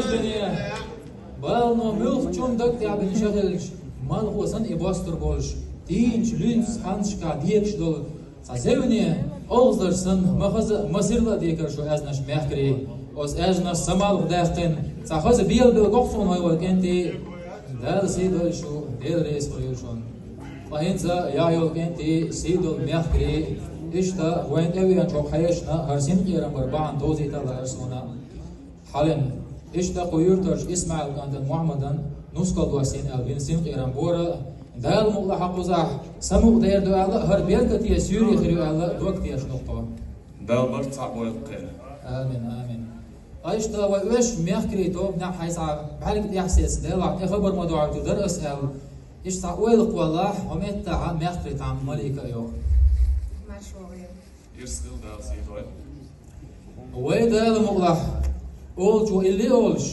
الدنيا بالنو ملخ جون دك يا بن شغلش مال هو سن إباستر بولش تينش لينس هانشكا ديكش دول سازيوني أوزلرسن مخز مسيرلا ديكر شو أزنش مهكري أوز أزنش سمال داختن سخز بيل قصون هاي وكنتي دال سيدل شو ديل ريس بريوشون فهنزا يا يول كنتي سيدل مهكري إشتا وين أويان شو حيشنا هرسين قيران بربعان دوزي تلا هرسونا حالن إشتا قيورترش إسماعيل كانت محمدان نسكال واسين ألبين سين قيران بورا دال مغلا حقوزاح سمو دير دو ألا هر بيركتي سيوري خريو ألا دوكتي نقطة دال برد صعب ويلقين آمين آمين أيشتا وإيش ميخكري توب نعم حيسا بحالك يحسيس ديلا إخبر مدوعة در أسأل إشتا ويلق والله وميتا ميخكري تعم مليكا يو يرسل دال سيدوي ويدال مغلا أولجو إلي أولش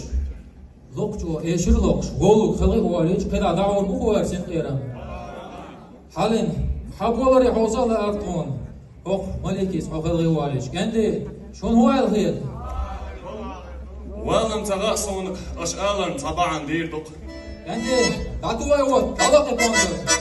لوكجو إيشر لوكش غولوك خلق واليش قدا دعون مخوار سين قيران حالين حبولري حوصا لأرطون أخ ملكيس أخ خلق واليش كندي شون هو الخير والله انت صونك أشقالا طبعا دير دق كندي دعتوا يوت طلق بوندر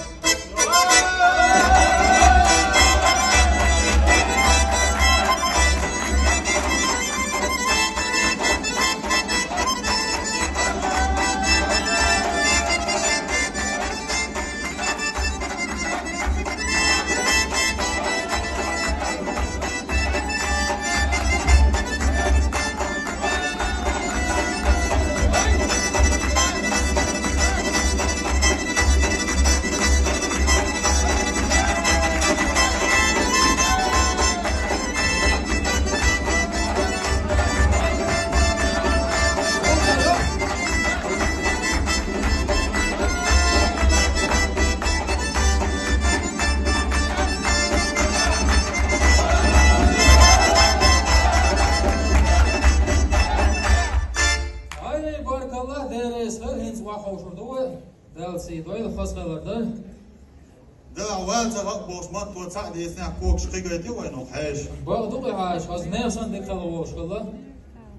يسنا كوكش قيقيتي وينو حاش بغدوقي حاش هاز نيسان ديك خلووش كلا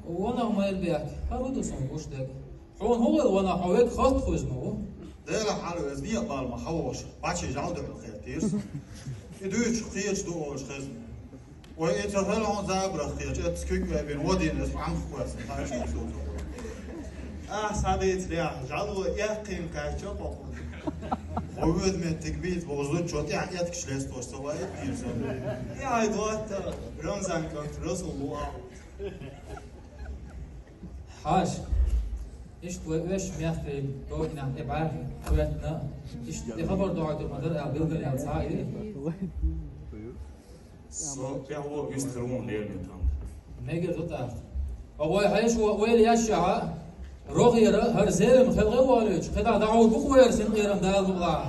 وانا ما يلبيك هارودو سنوش ديك حون هو وانا حويك خاص خوزمو ديلا حالو ازنية بالما حوش باتشي جاودو بالخيرتيس يدوش خيش دوش خزم ويتهل عن زابرة خيش اتسكيك بين ودين اسم عم خواسم هاش نسوتو ساديت ليح جعلو يقيم كاشو وود من تكبيت بوزون شوتي عقيتك شليس توستوا يبزون يا دوت رمزان كنت رسول الله حاش ايش تويش مياخي دوتنا ابعاد خواتنا ايش خبر دعاء المدر بلغل يا صاحبي سو بيعو يسترون ليل متام نيجي دوتا اول حيش ويل يشع روغيرا هر زيرم خلقه والوش خدا دعوه بخوير سن غيرم دال بغلا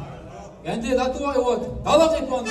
يعني داتوا يوت طلق يكون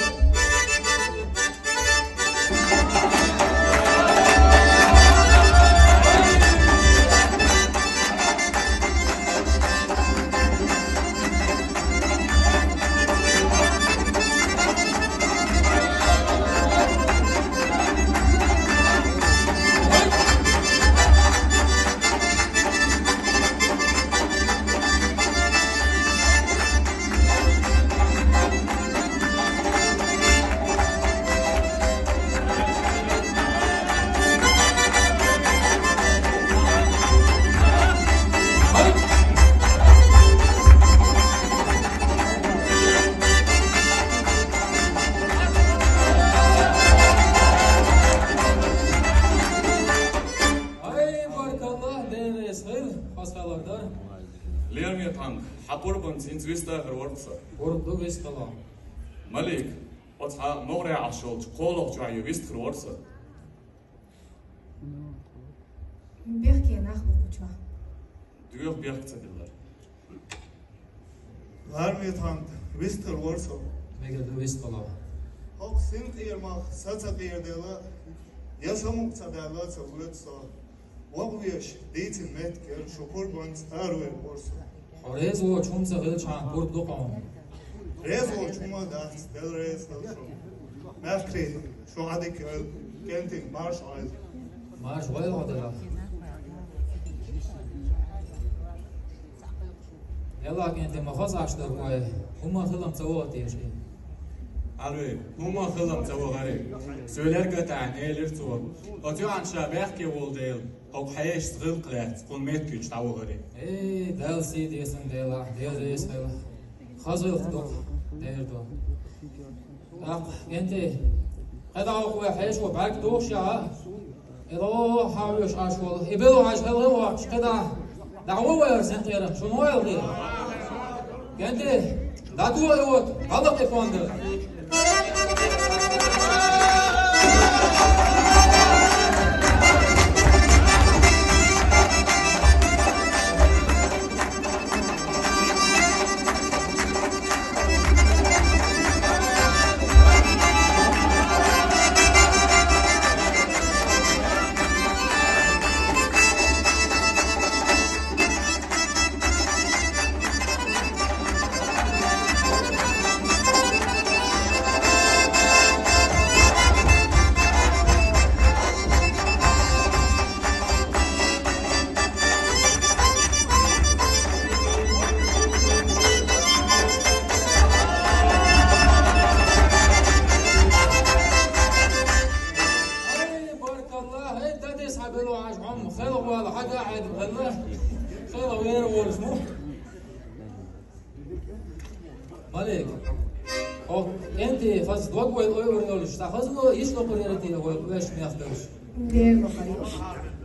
ملك وتها مغري عشوت قولك جاي ويست خلورسه بيحكي ناخذ بوجوا دوغ بيحكي تدلر هارمي تاند ويست خلورسه ميجا دو ويست خلا هوك سين خير ما ساتsa خير دلا يسموك تدلا تقولت صار وابويش ديت المت كير شكر بونس تاروي بورسه حريز وچوم سغل چان برد دقام ريز وچوما داس دل ريز دل مافكري شو عادك كنتين مارش عايز مارش ويل هذا يلا كنت مخص عشتر كوي هما خلهم سووا تيجي الوي هما خلهم سووا غريب سولر قطع نيلر تو أتيو عن شباب كي ولديل أو حياش صغير قلات كون ميت كيش تعو غريب إيه دال سي ديسن ديلا ديل ريس خلا خزل خدوق دير دو أنت هذا هو حيش وبعك دوش يا إذا حاولش عشول إبلو عش هلا كذا دعوة ولا سنتيرة شنو يلغي أنت لا تقول يوت هذا كيفاندر مالك أو أنت فاز دوق ويل أوريولش تأخذ له إيش لو قريرتي أو إيش مياخدش دير بخير